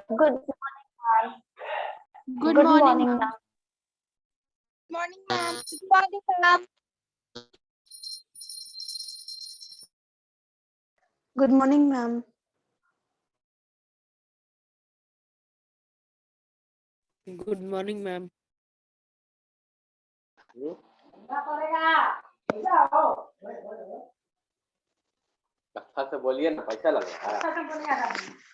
Good Good good morning, morning, ma'am. ma'am. Morning, ma'am. Good morning, ma'am. Good morning, ma'am. Good morning, ma'am. अच्छा से बोलिए ना, पैसा लगेगा।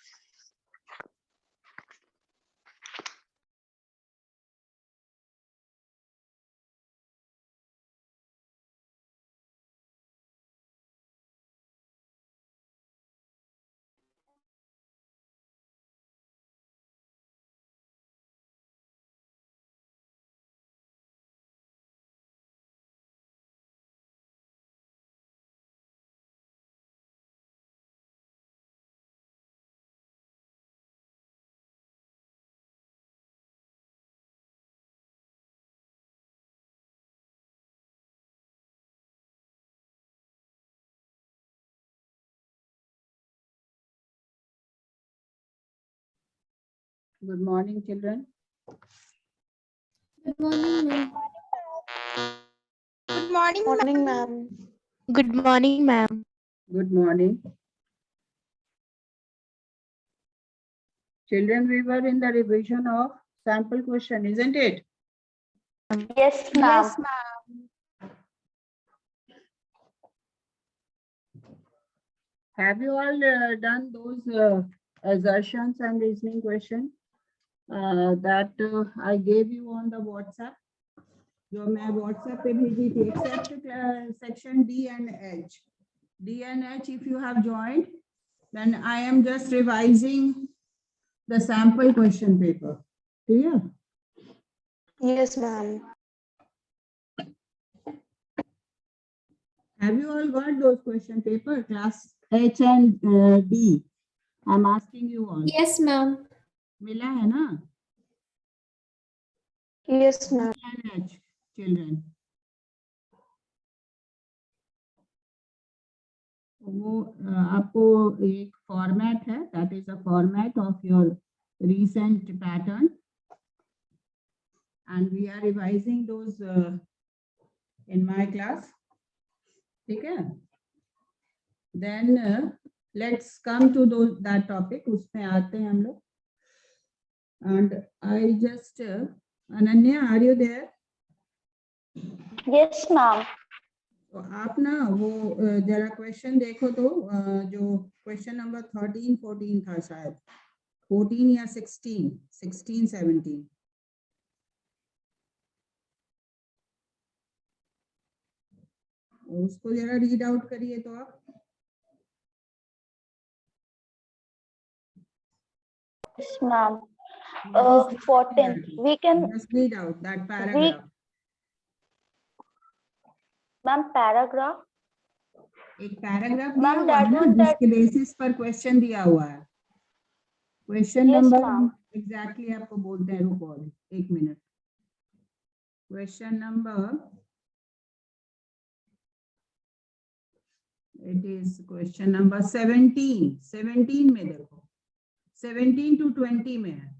Good morning, children. Good morning, ma'am. Good morning, Morning, ma'am. ma'am. Good morning, ma'am. Good morning. Children, we were in the revision of sample question, isn't it? Yes, ma'am. Yes, ma'am. Have you all done those assertions and reasoning questions that I gave you on the WhatsApp? जो मैं WhatsApp पे भेजी थी, except section D and H. D and H, if you have joined, then I am just revising the sample question paper. Clear? Yes, ma'am. Have you all got those question paper, class H and D? I'm asking you all. Yes, ma'am. मिला है ना? Yes, ma'am. D and H, children. वो आपको एक format है, that is a format of your recent pattern, and we are revising those in my class. ठीक है? Then let's come to that topic. उसमें आते हैं हम लोग. And I just Ananya, are you there? Yes, ma'am. तो आप ना वो जरा क्वेश्चन देखो तो जो क्वेश्चन नंबर 13, 14 था शायद 14 या 16, 16, 17 उसको जरा रीड आउट करिए तो आप. Yes, ma'am. What is 14. We can, just read out that paragraph. ma'am, paragraph. एक पैराग्राफ दिया Ma'am, हुआ that है ना one that. जिसके बेसिस पर क्वेश्चन दिया हुआ है. Question Yes, number ma'am. Exactly आपको बोलते हैं, रुको एक minute. Question number, it is question number 17. 17 में देखो, 17 to 20 में है.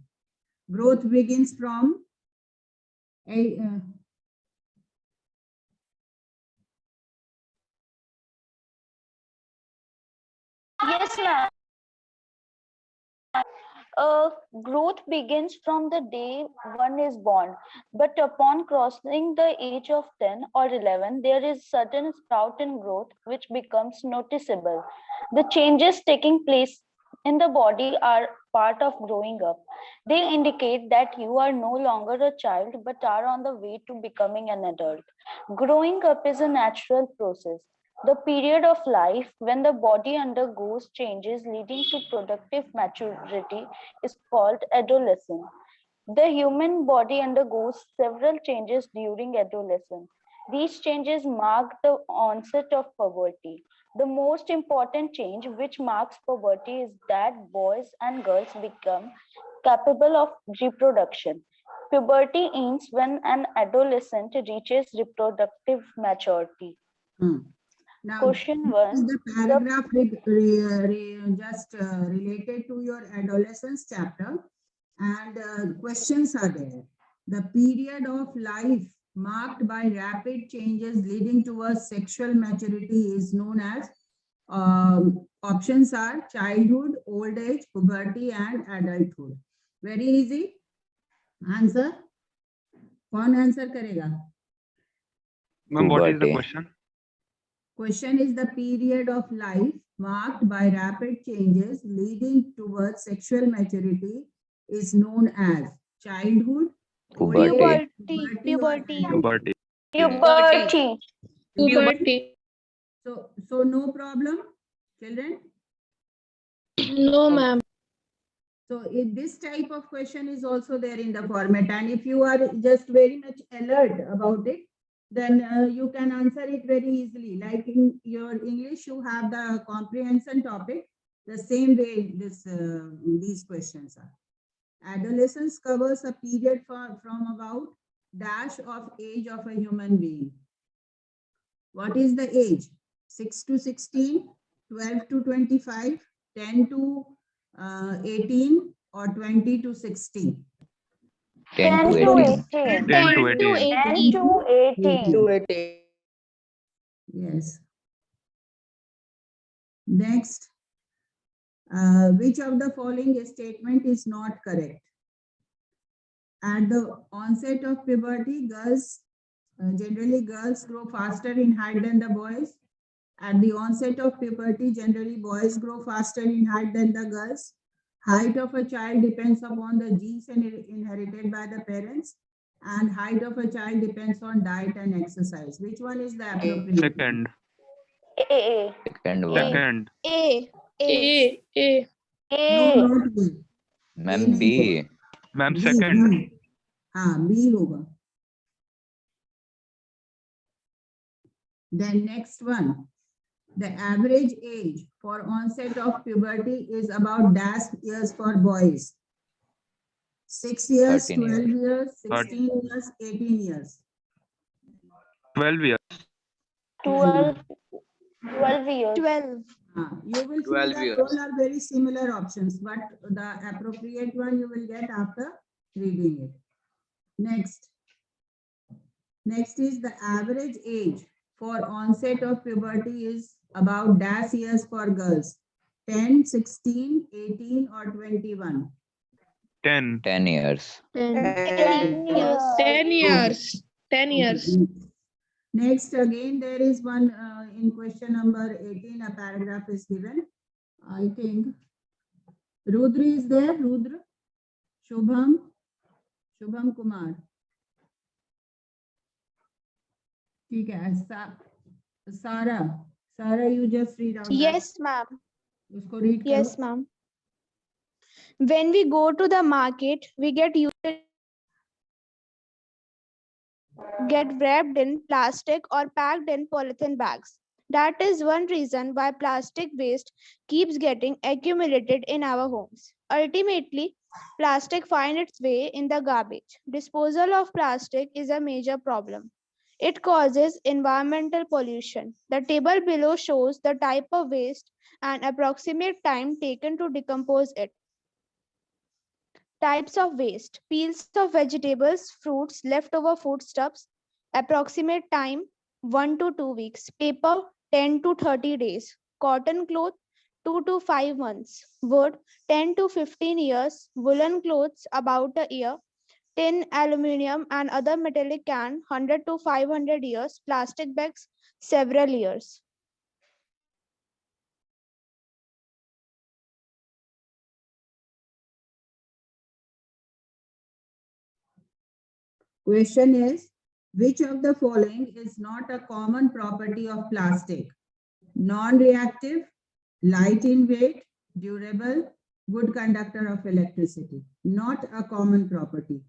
Growth begins from Yes, ma'am. Growth begins from the day one is born, but upon crossing the age of 10 or 11, there is sudden sprout in growth which becomes noticeable. The changes taking place in the body are part of growing up. They indicate that you are no longer a child but are on the way to becoming an adult. Growing up is a natural process. The period of life when the body undergoes changes leading to productive maturity is called adolescence. The human body undergoes several changes during adolescence. These changes mark the onset of puberty. The most important change which marks puberty is that boys and girls become capable of reproduction. Puberty ends when an adolescent reaches reproductive maturity. Now, Question this is 1. the paragraph just related to your adolescence chapter, and questions are there. The period of life marked by rapid changes leading towards sexual maturity is known as, options are childhood, old age, puberty, and adulthood. Very easy. Answer? कौन answer करेगा? Ma'am, what is the Puberty. question? Question is the period of life marked by rapid changes leading towards sexual maturity is known as childhood, old age, Puberty. puberty, or Puberty. adulthood. Puberty. Puberty. So no problem, children. No, ma'am. So this type of question is also there in the format, and if you are just very much alert about it, then you can answer it very easily. Like in your English, you have the comprehension topic. The same way these questions are. Adolescence covers a period from about dash of age of a human being. What is the age? 6 to 16, 12 to 25, 10 to 18, or 20 to 16? 10 to 18. 10 to 18. 10 to 18. Yes. Next, which of the following statement is not correct? At the onset of puberty, generally girls grow faster in height than the boys. At the onset of puberty, generally boys grow faster in height than the girls. Height of a child depends upon the genes inherited by the parents, and height of a child depends on diet and exercise. Which one is the appropriate? Second. A. Second one. Second. A. A. No, A. not B. Ma'am, B. Ma'am, B, second. हाँ B होगा. Then next one, the average age for onset of puberty is about dash years for boys. 6 years, 13 12 years. years, 16 years, 18 years. 12 years. 12 years. 12. You will see 12 that years. all are very similar options, but the appropriate one you will get after reading it. Next is the average age for onset of puberty is about dash years for girls. 10, 16, 18, or 21. 10. 10 years. 10 years. 10 years. 10 years. Next, again, there is one in question number 18, a paragraph is given. I think Rudra is there. Rudra, Shubham Kumar. ठीक है. Sarah, you just read out. Yes, ma'am. उसको read Yes, करो. ma'am. When we go to the market, we get wrapped in plastic or packed in polythene bags. That is one reason why plastic waste keeps getting accumulated in our homes. Ultimately, plastic finds its way in the garbage. Disposal of plastic is a major problem. It causes environmental pollution. The table below shows the type of waste and approximate time taken to decompose it. Types of waste: peels of vegetables, fruits, leftover foodstuffs. Approximate time 1 to 2 weeks. Paper 10 to 30 days. Cotton cloth 2 to 5 months. Wood 10 to 15 years. Woolen clothes about a year. Tin, aluminium, and other metallic can 100 to 500 years. Plastic bags several years. Question is, which of the following is not a common property of plastic? Non-reactive, light in weight, durable, good conductor of electricity. Not a common property.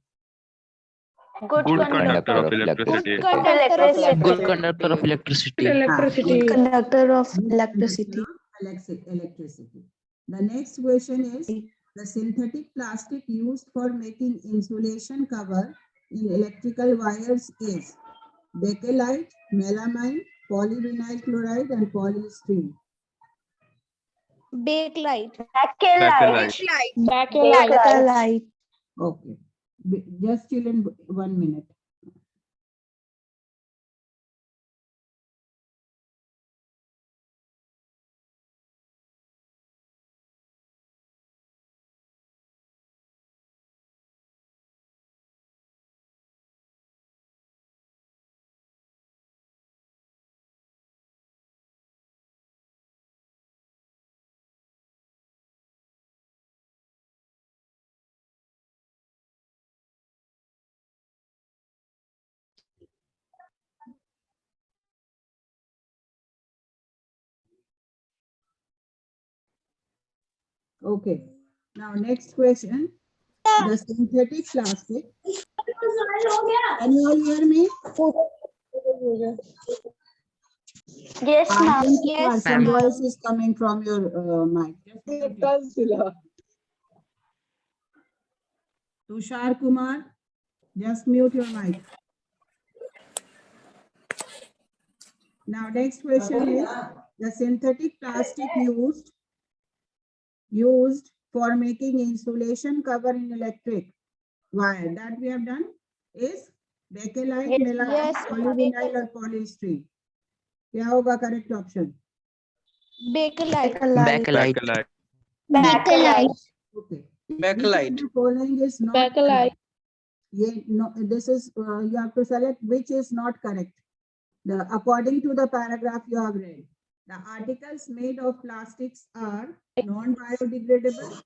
Good conductor of Good electricity. Good conductor of electricity. Good conductor of electricity. Electricity. The next question is, the synthetic plastic used for making insulation cover in electrical wires is bakelite, melamine, polyvinyl chloride and polystyrene. Bakelite. Bakelite. Bakelite. Okay. Just chill in 1 minute. Okay. Now next question. The synthetic plastic. Can you all hear me? Yes, ma'am. Yes, Some ma'am. voice is coming from your mic. Just mute it. Tushar Kumar, just mute your mic. Now next question is the synthetic plastic used for making insulation cover in electric wire that we have done is bakelite, melamine, Yes. polyvinyl or polystyrene. क्या होगा correct option? Bakelite. Bakelite. Bakelite. Bakelite. Okay. Bakelite. The following is not correct. No, this is you have to select which is not correct. According to the paragraph you have read, the articles made of plastics are non-biodegradable.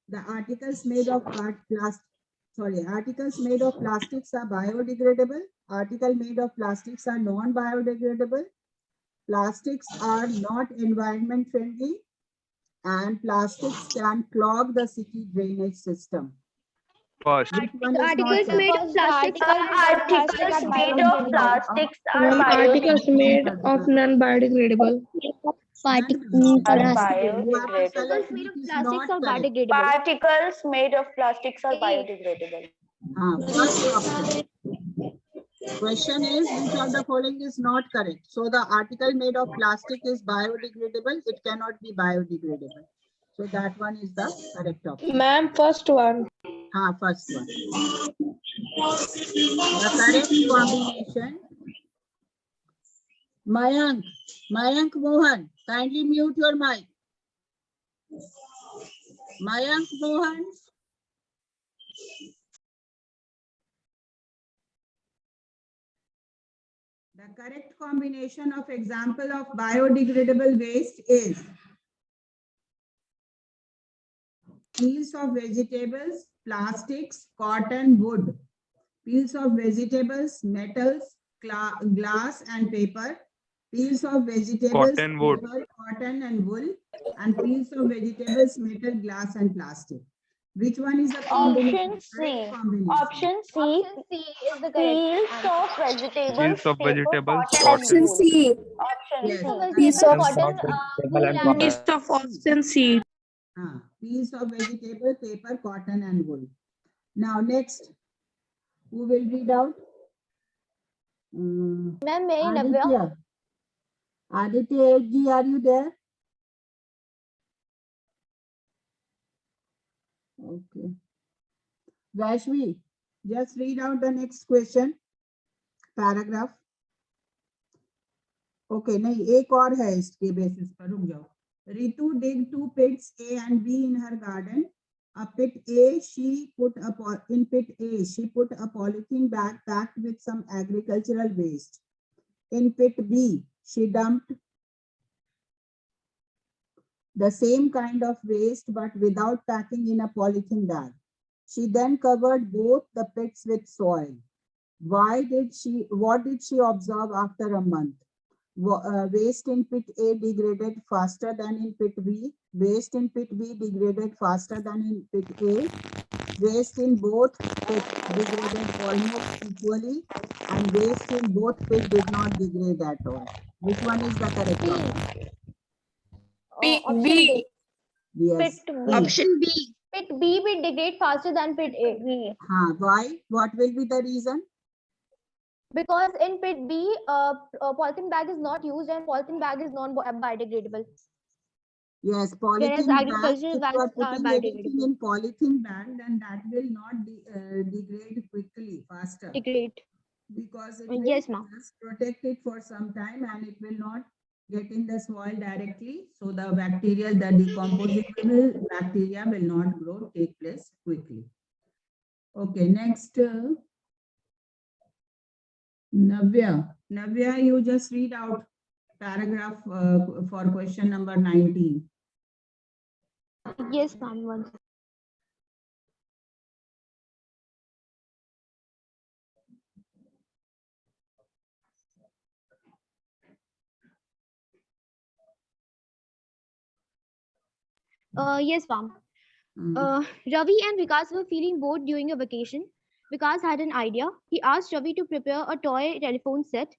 The articles made of articles made of plastics are biodegradable. Article made of plastics are non-biodegradable. Plastics are not environment friendly, and plastics can clog the city drainage system. First. Which one is not Articles made correct? of plastic Articles made of plastics are Articles made biodegradable. of non-biodegradable. You have to Biodegradable. select which is not correct. Particles made of plastics are biodegradable. First option. Question is which of the following is not correct? So the article made of plastic is biodegradable. It cannot be biodegradable. So that one is the correct option. Ma'am, first one. First one. The correct combination. Mayank Mohan, kindly mute your mic. Mayank Mohan. The correct combination of example of biodegradable waste is peels of vegetables, plastics, cotton, wood. Peels of vegetables, metals, glass and paper. Peels of vegetables, Cotton wood. paper, cotton and wool. And peels of vegetables, metal, glass and plastic. Which one is the combination? Option C. Correct combination. Option C. is the Peels of vegetables, Peels of paper, vegetables, cotton, cotton. and wool. Option Yes. C. Piece of Piece of oxygen seed. Piece of vegetable, paper, cotton and wool. Now next, who will read out? Aditya. Aditya ji, are you there? Okay. Vaishvi, just read out the next question. Paragraph. Okay, नहीं एक और है इसके basis पर रुक जाओ. Ritu dig 2 pits A and B in her garden. A pit A, she put a polythene bag packed with some agricultural waste. In pit B, she dumped the same kind of waste but without packing in a polythene bag. She then covered both the pits with soil. What did she observe after a month? Waste in pit A degraded faster than in pit B. Waste in pit B degraded faster than in pit A. Waste in both pits degraded almost equally, and waste in both pits did not degrade at all. Which one is the correct one? B. Yes. Pit B. Option B. Pit B will degrade faster than pit A. B. Why? What will be the reason? Because in pit B, polythene bag is not used and polythene bag is non-biodegradable. Yes, Whereas polythene bag, agricultural if you are bags are putting everything biodegradable. in polythene bag, then that will not degrade quickly, faster, Degrade. because it will Yes, ma'am. just protect it for some time and it will not get in the soil directly. So the bacteria, the decomposable bacteria will not take place quickly. Okay, next, Navya. Navya, you just read out paragraph for question number 19. Yes, ma'am. Yes, ma'am. Ravi and Vikas were feeling bored during a vacation. Vikas had an idea. He asked Ravi to prepare a toy telephone set.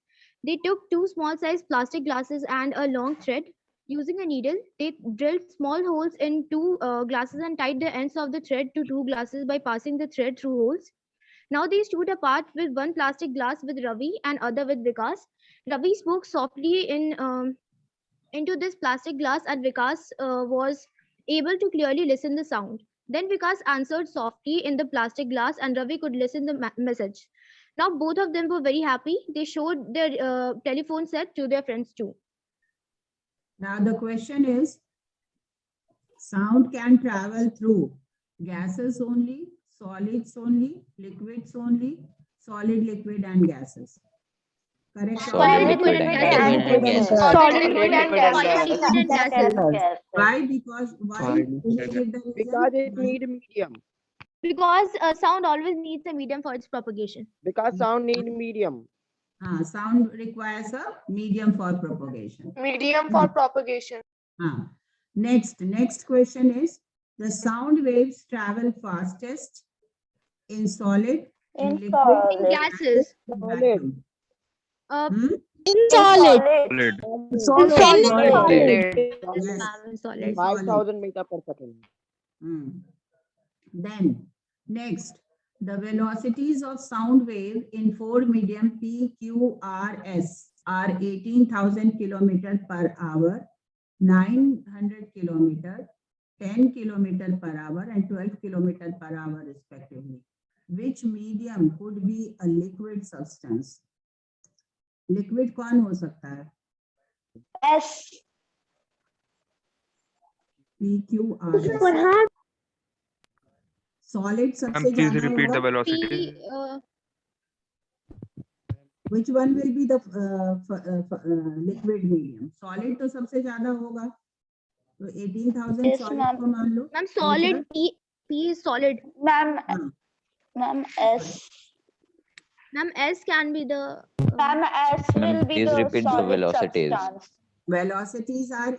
They took two small sized plastic glasses and a long thread. Using a needle, they drilled small holes in two glasses and tied the ends of the thread to two glasses by passing the thread through holes. Now they stood apart with one plastic glass with Ravi and other with Vikas. Ravi spoke softly into this plastic glass and Vikas was able to clearly listen the sound. Then Vikas answered softly in the plastic glass and Ravi could listen the message. Now both of them were very happy. They showed their telephone set to their friends too. Now the question is, sound can travel through gases only, solids only, liquids only, solid, liquid and gases. Correct? Solid, liquid, and gases. Solid, liquid, and Solid, gases. liquid and gases. Why? Because why? Solid, Can you give the reason? Because it Why? need medium. Because sound always needs a medium for its propagation. Because sound need medium. Sound requires a medium for propagation. Medium for propagation. Next question is, the sound waves travel fastest in solid, in liquid, In gases. vacuum. Solid. solid. Solid. Yes, Ma'am, solid. 5,000 meter per second. Then next, the velocities of sound wave in four medium P, Q, R, S are 18,000 kilometer per hour, 900 kilometer, 10 kilometer per hour and 12 kilometer per hour respectively. Which medium could be a liquid substance? Liquid कौन हो सकता है? S. P, Q, R, S. Solid सबसे Ma'am, please ज्यादा repeat the होगा. velocity. Which one will be the liquid medium? Solid तो सबसे ज्यादा होगा. तो 18,000 Yes, solid ma'am. को मान लो. Ma'am, solid P is solid. Ma'am, हाँ. ma'am, S. Ma'am, S can be the Ma'am, S Ma'am, will be please the repeat the solid velocities. substance. Velocities are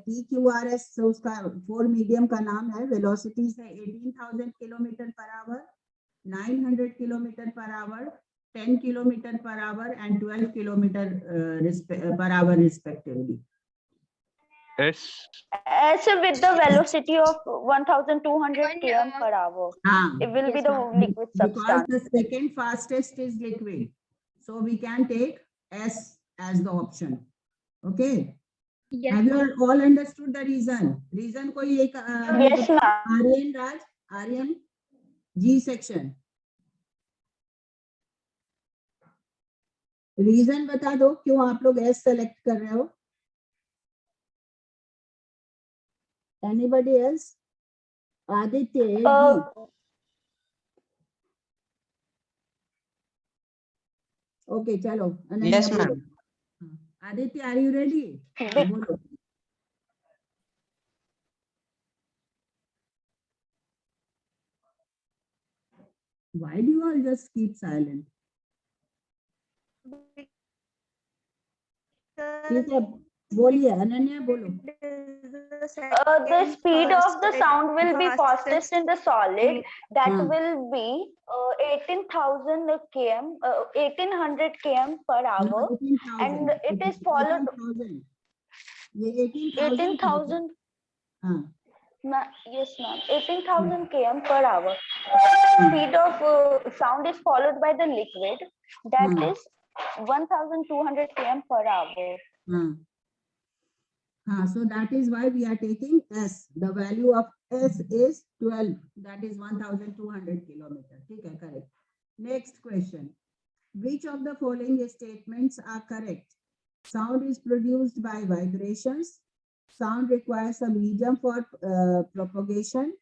P, Q, R, S. So उसका four medium का नाम है. Velocities है 18,000 kilometer per hour, 900 kilometer per hour, 10 kilometer per hour and 12 kilometer per hour respectively. S. S with the velocity of 1,200 km per hour. It will be Yes, the ma'am. liquid Because substance. the second fastest is liquid. So we can take S as the option. Okay. yes. Have you all understood the reason? Reason कोई एक Yes, ma'am. Aryan Raj, Aryan G section. Reason बता दो क्यों आप लोग S select कर रहे हो? Anybody else? Aditya G. Okay, chalo. Yes, ma'am. Aditya, are you ready? Bolo. Why do you all just keep silent? ठीक है, बोलिए अनन्या बोलो. The speed of the sound will be fastest in the solid. That will be 18,000 km, 1800 km per hour. No, 18,000. And it is followed 18,000. ये 18,000. 18,000. हाँ. Yes, ma'am. 18,000 km per hour. Speed of sound is followed by the liquid. That is 1200 km per hour. So that is why we are taking S. The value of S is 12. That is 1200 kilometers. Okay, correct. Next question. Which of the following statements are correct? Sound is produced by vibrations. Sound requires a medium for propagation.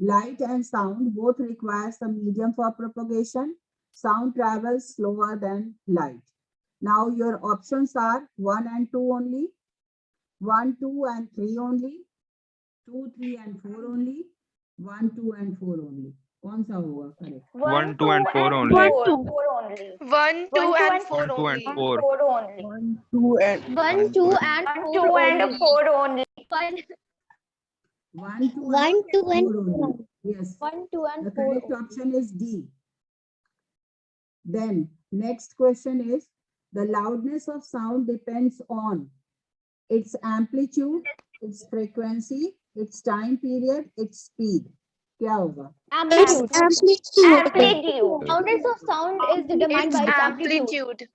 Light and sound both requires a medium for propagation. Sound travels slower than light. Now your options are 1 and 2 only, 1, 2 and 3 only, 2, 3 and 4 only, 1, 2 and 4 only. कौन सा होगा correct? 1, 2 and 4 only. 4 only. 1, 2 and 4 1, 2 and only. 4. 4 only. 1, 2 and 1, 2 and 1, 4 2 and only. 4 only. 1, 2 1, and 2 and 4 only. Yes. 1, 2 The and 4 correct option is D. Then next question is, the loudness of sound depends on its amplitude, its frequency, its time period, its speed. क्या होगा? amplitude. Amplitude. Loudness of sound is determined It's by its amplitude. amplitude.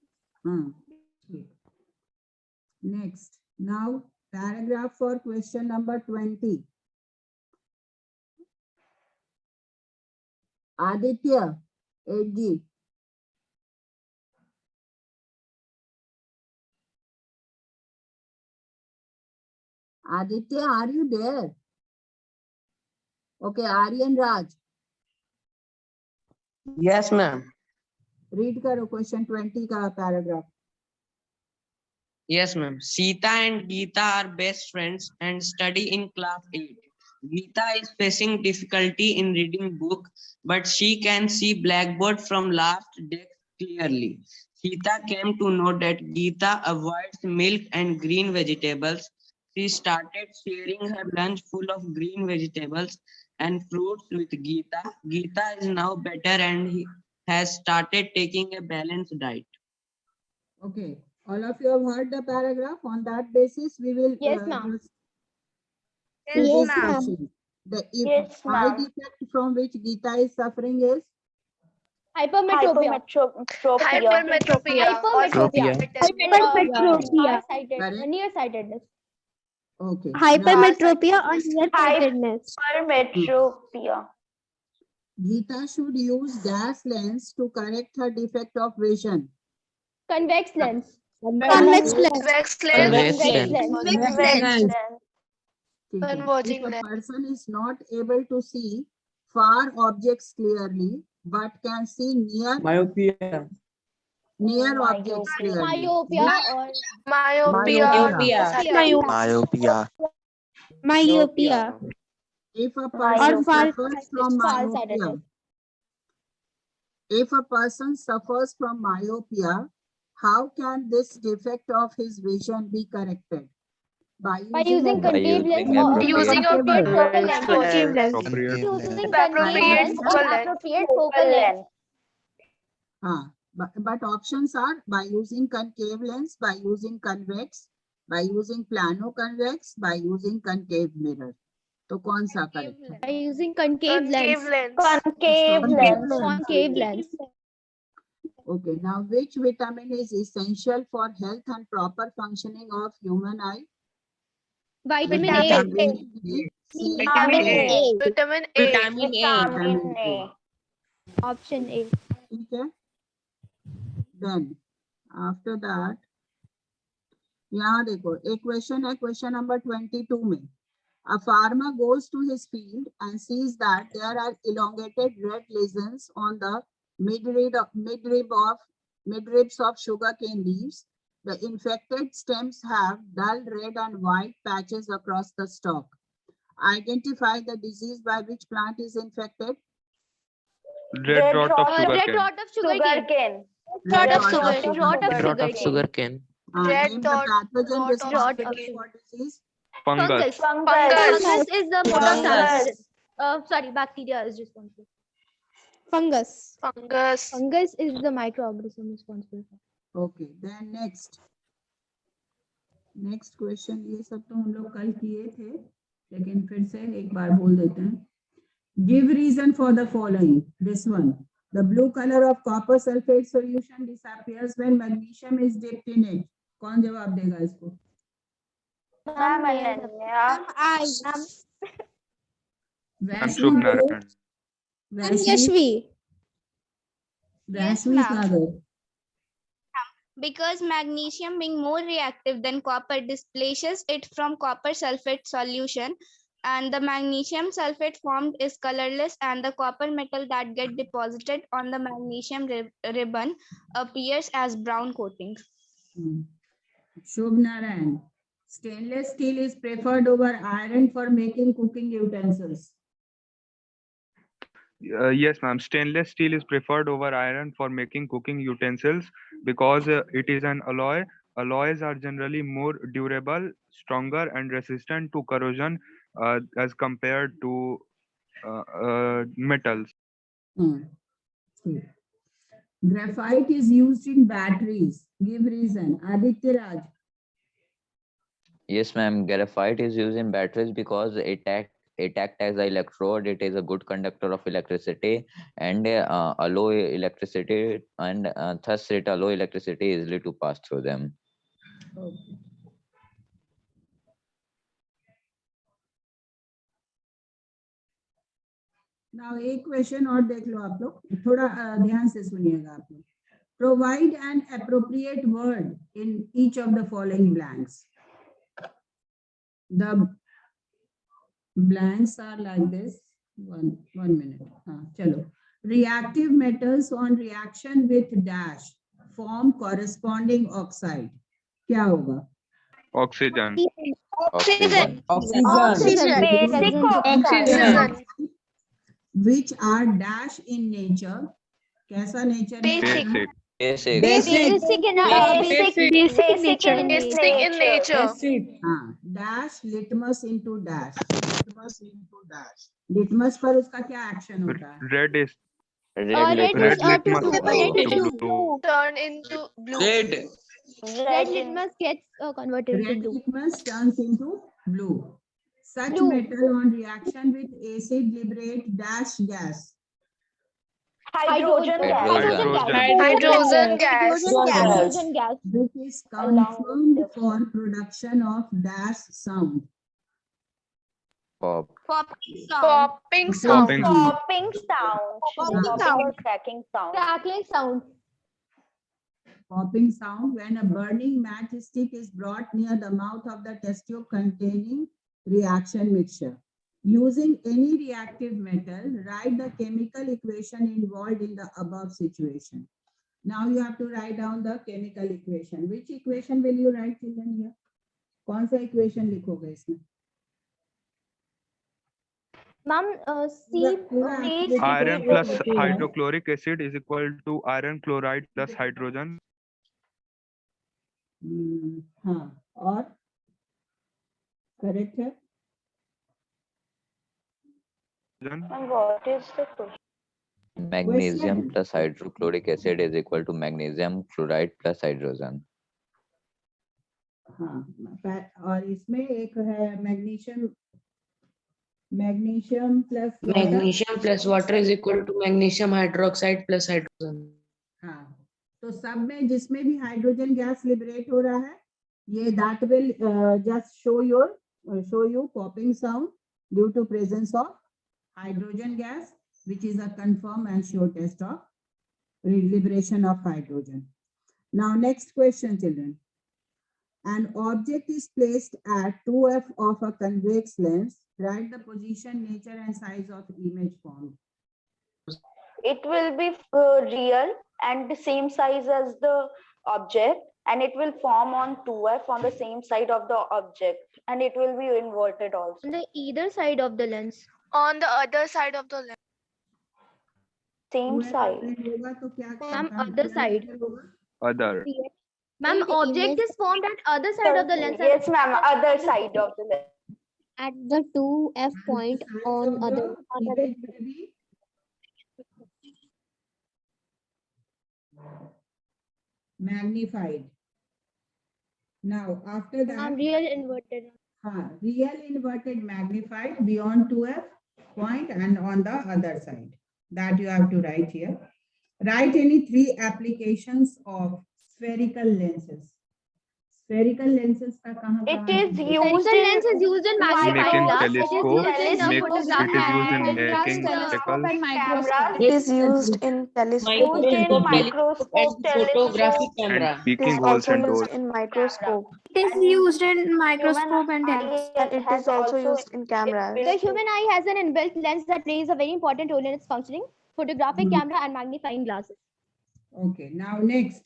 Okay. Next, now paragraph for question number 20. Aditya, 8G. Aditya, are you there? Okay, Aryan Raj, Yes, ma'am. read karo question 20 ka paragraph. Yes, ma'am. Sita and Geeta are best friends and study in class 8. Geeta is facing difficulty in reading book, but she can see blackboard from last desk clearly. Sita came to know that Geeta avoids milk and green vegetables. She started sharing her lunch full of green vegetables and fruits with Geeta. Geeta is now better and he has started taking a balanced diet. Okay, all of you have heard the paragraph. On that basis, we will Yes, ma'am. Yes, this ma'am. question. The Yes, eye ma'am. defect from which Geeta is suffering is Hypermetropia. Hypermetropia. Hypermetropia. Nearsightedness. Nearsightedness. okay. Hypermetropia or nearsightedness. Hypermetropia. Geeta should use gas lens to correct her defect of vision. Convex lens. Convex lens. Convex Convex lens. lens. Convex lens. ठीक है. Converging If a lens. person is not able to see far objects clearly, but can see Myopia. near objects clearly. Myopia or Myopia. Myopia. myopia. If a Myopia. person suffers from myopia, Farsightedness. if a person suffers from myopia, how can this defect of his vision be corrected? By using a concave lens using or Using a concave lens. concave lens. Appropriate. using Appropriate concave lens focal or length. appropriate focal length. But options are by using concave lens, by using convex, by using plano convex, by using concave mirror. तो कौन सा correct है? By using concave Concave lens. lens. Concave lens. Concave lens. Okay, now which vitamin is essential for health and proper functioning of human eye? Vitamin A. Vitamin A. C, Vitamin A. Vitamin A. Vitamin A. Option A. ठीक है? Then after that, यहाँ देखो एक question है, question number 22 में. A farmer goes to his field and sees that there are elongated red lesions on the midribs of sugarcane leaves. The infected stems have dull red and white patches across the stalk. Identify the disease by which plant is infected. Red rot of Red sugarcane. rot of sugarcane. Sugarcane. Rot of Rot sugarcane. of Rot of sugarcane. sugarcane. Red Name the dot- pathogen dot of responsible sugarcane. for disease. Fungus. Fungus is the Fungus. sorry, bacteria is responsible. Fungus. Fungus. Fungus is the microorganism responsible for. Okay, then next question. ये सब तो हम लोग कल किए थे, लेकिन फिर से एक बार बोल देते हैं. Give reason for the following. This one. The blue color of copper sulfate solution disappears when magnesium is dipped in it. कौन जवाब देगा इसको? Ma'am Ananya. I'm Vaishnavi Shubh बोलो. Narayan. Vaishnavi. Yes, Vaishnavi ma'am. Sagar. Because magnesium being more reactive than copper displaces it from copper sulfate solution, and the magnesium sulfate formed is colorless, and the copper metal that get deposited on the magnesium ribbon appears as brown coating. Shubh Narayan. Stainless steel is preferred over iron for making cooking utensils. Yes, ma'am. Stainless steel is preferred over iron for making cooking utensils because it is an alloy. Alloys are generally more durable, stronger, and resistant to corrosion as compared to metals. Graphite is used in batteries. Give reason. Aditya Raj. Yes, ma'am. Graphite is used in batteries because it acts as an electrode. It is a good conductor of electricity and allow electricity, and thus it allow electricity easily to pass through them. Okay. Now एक question और देख लो आप लोग, थोड़ा ध्यान से सुनिएगा आप लोग. Provide an appropriate word in each of the following blanks. The blanks are like this. One minute. चलो. Reactive metals on reaction with dash form corresponding oxide. क्या होगा? Oxygen. Oxygen. Basic oxide. Which are dash in nature. कैसा nature है? Basic. Basic. Basic in nature. Dash litmus into dash. Litmus पर उसका क्या action होता है? Red is Red red litmus to to blue. Turn into blue. Red. Red litmus gets converted into Red blue. litmus turns into blue. Such metal on reaction with acid liberate dash gas. Hydrogen Hydrogen gas. Which is confirmed for production of dash sound. Pop. Popping sound. Popping sound. Or cracking sound. Crackling sound. Popping sound when a burning matchstick is brought near the mouth of the test tube containing reaction mixture. Using any reactive metal, write the chemical equation involved in the above situation. Now you have to write down the chemical equation. Which equation will you write children here? कौन सा equation लिखोगे इसमें? Ma'am, Iron plus hydrochloric acid is equal to iron chloride plus hydrogen. हाँ, और correct है? And what is the question? Magnesium plus hydrochloric acid is equal to magnesium chloride plus hydrogen. हाँ, और इसमें एक है magnesium plus water is equal to magnesium hydroxide plus hydrogen. हाँ, तो सब में जिसमें भी हाइड्रोजन गैस लिबरेट हो रहा है, ये that will just show you popping sound due to presence of hydrogen gas, which is a confirm and sure test of liberation of hydrogen. Now next question, children. An object is placed at 2f of a convex lens. Write the position, nature and size of image formed. It will be real and the same size as the object, and it will form on 2f on the same side of the object, and it will be inverted also. On the either side of the lens. On the other side of the lens. Same side. Ma'am, other side. Other. Ma'am, object is formed at other side of the lens. Yes, ma'am, other side of the lens. At the 2f point on other. Magnified. Now after that, Real inverted. Real inverted magnified beyond 2f point and on the other side. That you have to write here. Write any 3 applications of spherical lenses. Spherical lenses का कहाँ It कहाँ is use used Spherical lens is in used in magnifying Making glass. It is used telescopes, in it photographic is used and in glass making telescope spectacles. and microscope. cameras, It is used in telescope, used in Microscope, microscope, telescope, and photographic telescope, and camera. it is speaking holes also and used doors. in camera. microscope, It is And used in human microscope and telescope. eye and it has is also used in it cameras. The built human eye has an inbuilt lens that plays a very important role in its functioning, photographic camera and magnifying glasses. Okay, now next.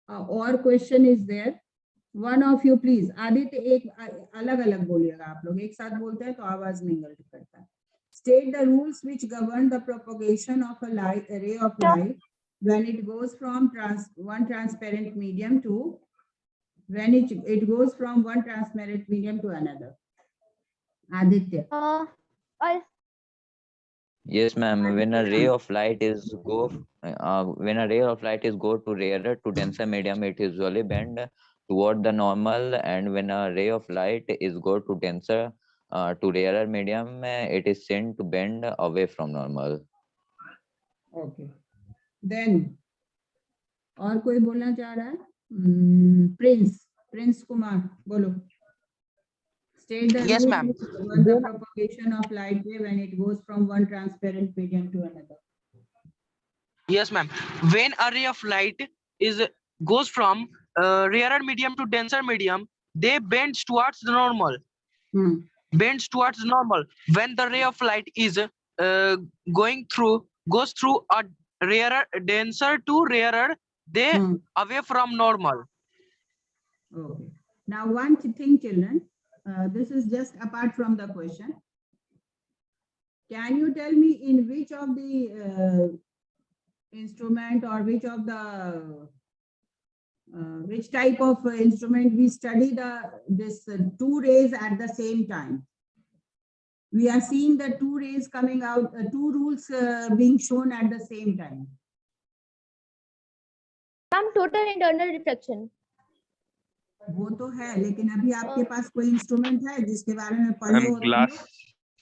Or question is there. One of you please. Aditya एक अलग अलग बोलिएगा आप लोग एक साथ बोलते हैं तो आवाज मिंगल करता है. State the rules which govern the propagation of a ray of light when it goes from one transparent medium to another. Aditya. Yes, ma'am. When a ray of light is go to rarer to denser medium, it usually bend toward the normal, and when a ray of light is go to denser to rarer medium, it is seen to bend away from normal. Okay. Then और कोई बोलना चाह रहा है? Prince Kumar बोलो. State the Yes, rules ma'am. which govern the propagation of light ray when it goes from one transparent medium to another. Yes, ma'am. When a ray of light goes from rarer medium to denser medium, they bends towards the normal. Bends towards normal. When the ray of light is goes through a rarer, denser to rarer, they away from normal. Okay. Now one thing, children, this is just apart from the question. Can you tell me in which of the instrument or which of the which type of instrument we study this 2 rays at the same time? We are seeing the 2 rays coming out, 2 rules being shown at the same time. Ma'am, total internal reflection. वो तो है, लेकिन अभी आपके पास कोई instrument है जिसके बारे में पढ़े हो?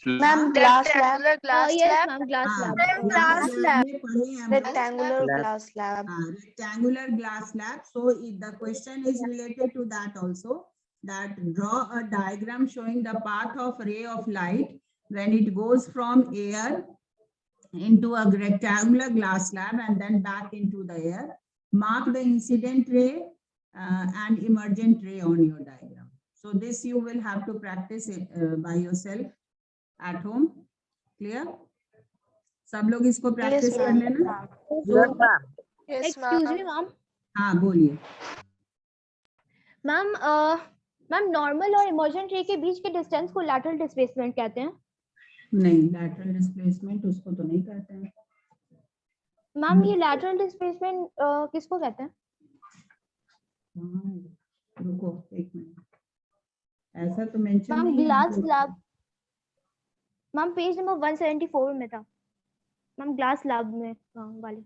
Ma'am, glass lab. Glass yes, ma'am, glass lab. Glass lab में पढ़े हैं हम लोग. Rectangular glass lab. Rectangular glass lab. So the question is related to that also. That draw a diagram showing the path of ray of light when it goes from air into a rectangular glass slab and then back into the air. Mark the incident ray and emergent ray on your diagram. So this you will have to practice it by yourself at home. Clear? सब लोग इसको practice कर लेना. Excuse me, ma'am. हाँ बोलिए. Ma'am ma'am normal और emergent रे के बीच के डिस्टेंस को लैटरल डिस्प्लेसमेंट कहते हैं. नहीं, लैटरल डिस्प्लेसमेंट उसको तो नहीं कहते हैं. मैम ये लैटरल डिस्प्लेसमेंट किसको कहते हैं? रुको एक मिनट. ऐसा तो मेंशन मैम नहीं है. Glass lab. Ma'am page number 174 में था. मैम ग्लास लैब में वाले.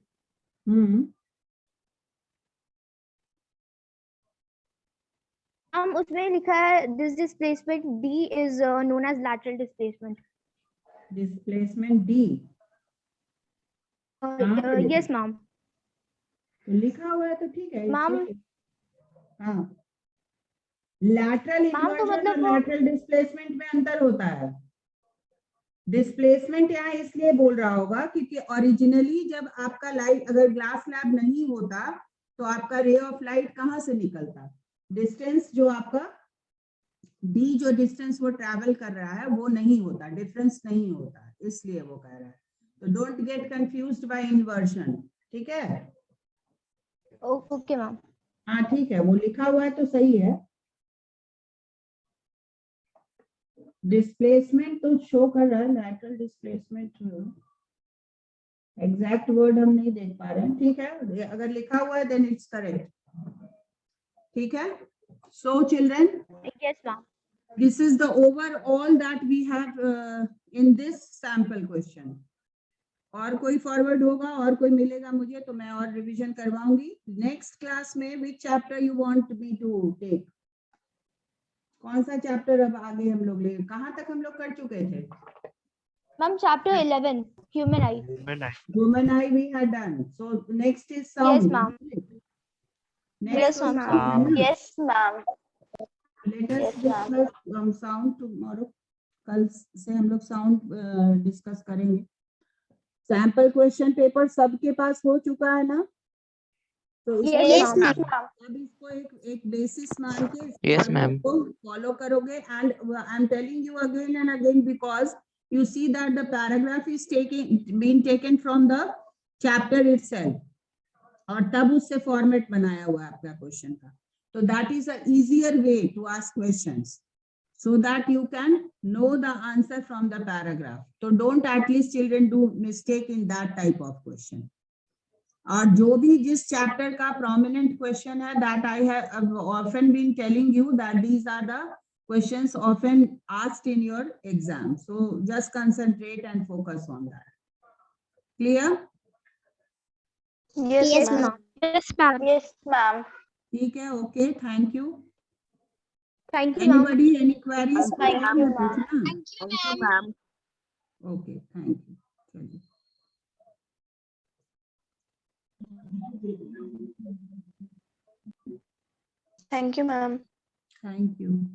उसमें लिखा है this displacement D is known as lateral displacement. Displacement D. Yes ma'am. लिखा हुआ है तो ठीक है. मैम हाँ, लैटरल इन्वर्जन और लैटरल डिस्प्लेसमेंट में अंतर होता है. डिस्प्लेसमेंट यहाँ इसलिए बोल रहा होगा क्योंकि ओरिजिनली जब आपका लाइट अगर ग्लास लैब नहीं होता तो आपका रे ऑफ लाइट कहाँ से निकलता? डिस्टेंस जो आपका डी जो डिस्टेंस वो ट्रैवल कर रहा है वो नहीं होता, डिफरेंस नहीं होता, इसलिए वो कह रहा है. तो don't get confused by inversion. ठीक है? Okay ma'am. हाँ ठीक है, वो लिखा हुआ है तो सही है. डिस्प्लेसमेंट तो शो कर रहा है, लैटरल डिस्प्लेसमेंट एग्जैक्ट वर्ड हम नहीं देख पा रहे हैं. ठीक है, अगर लिखा हुआ है देन इट्स करेक्ट. ठीक है. So children, yes ma'am, this is the overall that we have in this sample question. और कोई फॉरवर्ड होगा और कोई मिलेगा मुझे तो मैं और रिवीजन करवाऊंगी. नेक्स्ट क्लास में which chapter you want me to take? कौन सा चैप्टर अब आगे हम लोग ले? कहाँ तक हम लोग कर चुके थे? Ma'am, chapter 11, human eye. Human eye we had done. So next is sound. Yes, ma'am. Next Yes, was ma'am. sound, है ना? Yes, ma'am. Let us Yes, ma'am. discuss sound tomorrow. कल से हम लोग sound डिस्कस करेंगे. Sample question paper सबके पास हो चुका है ना? तो Yes, Yes, ma'am. ma'am. अब इसको एक बेसिस मान के Yes, ma'am. फॉलो करोगे. And I am telling you again and again because you see that the paragraph is being taken from the chapter itself. और तब उससे फॉर्मेट बनाया हुआ है आपका क्वेश्चन का. तो that is a easier way to ask questions so that you can know the answer from the paragraph. So don't at least children do mistake in that type of question. और जो भी जिस chapter का prominent question है, that I have often been telling you that these are the questions often asked in your exam. So just concentrate and focus on that. Clear? Yes, Yes, ma'am. ma'am. Yes, ma'am. Yes, ma'am. ठीक है. Okay. Thank you. Thank you, ma'am. Anybody? Any queries? Thank you, ma'am. Thank you, ma'am. Okay. Thank you. चलिए. Thank you, ma'am. Thank you.